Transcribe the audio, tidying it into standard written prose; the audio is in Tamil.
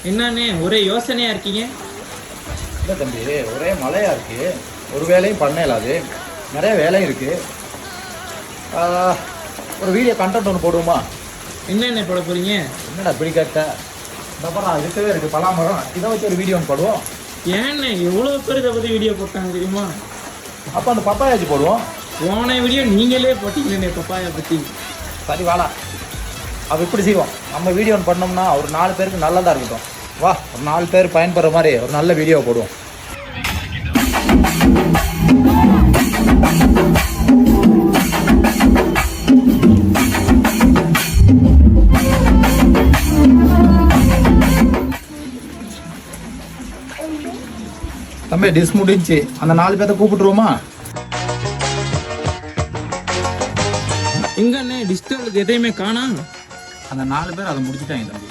என்னண்ணே ஒரே யோசனையா இருக்கீங்க? இல்லை தம்பி, ஒரே மழையா இருக்கு. ஒரு வேலையும் பண்ணலாது, நிறைய வேலையும் இருக்கு. ஒரு வீடியோ கண்டென்ட் ஒன்று போடுவோமா? என்னென்ன போட போறீங்க? என்னடா இப்படி கேட்ட? இந்த படம் இருக்கவே இருக்கு, பலாமரம். இதை வச்சு ஒரு வீடியோ ஒன்று போடுவோம். ஏண்ணே எவ்வளோ பேர் இதை பற்றி வீடியோ போட்டாங்க தெரியுமா? அப்போ அந்த பப்பாயாச்சு போடுவோம். போன வீடியோ நீங்களே போட்டீங்களே பப்பாயா பற்றி. சரி வாடா, அப்போ இப்படி செய்வோம். நம்ம வீடியோ ஒன்று பண்ணோம்னா ஒரு 4 பேருக்கு நல்லதாக இருக்கட்டும். வா, ஒரு 4 பேர் பயன்படுற மாதிரி ஒரு நல்ல வீடியோ போடுவோம். தம்பி டிஸ் முடிஞ்சு, அந்த 4 பேர்த்த கூப்பிட்டுருவோமா? எங்கண்ணே டிஸ்டர்புக்கு எதையுமே காணா. அந்த 4 பேர் அதை முடிச்சுட்டாங்க தம்பி.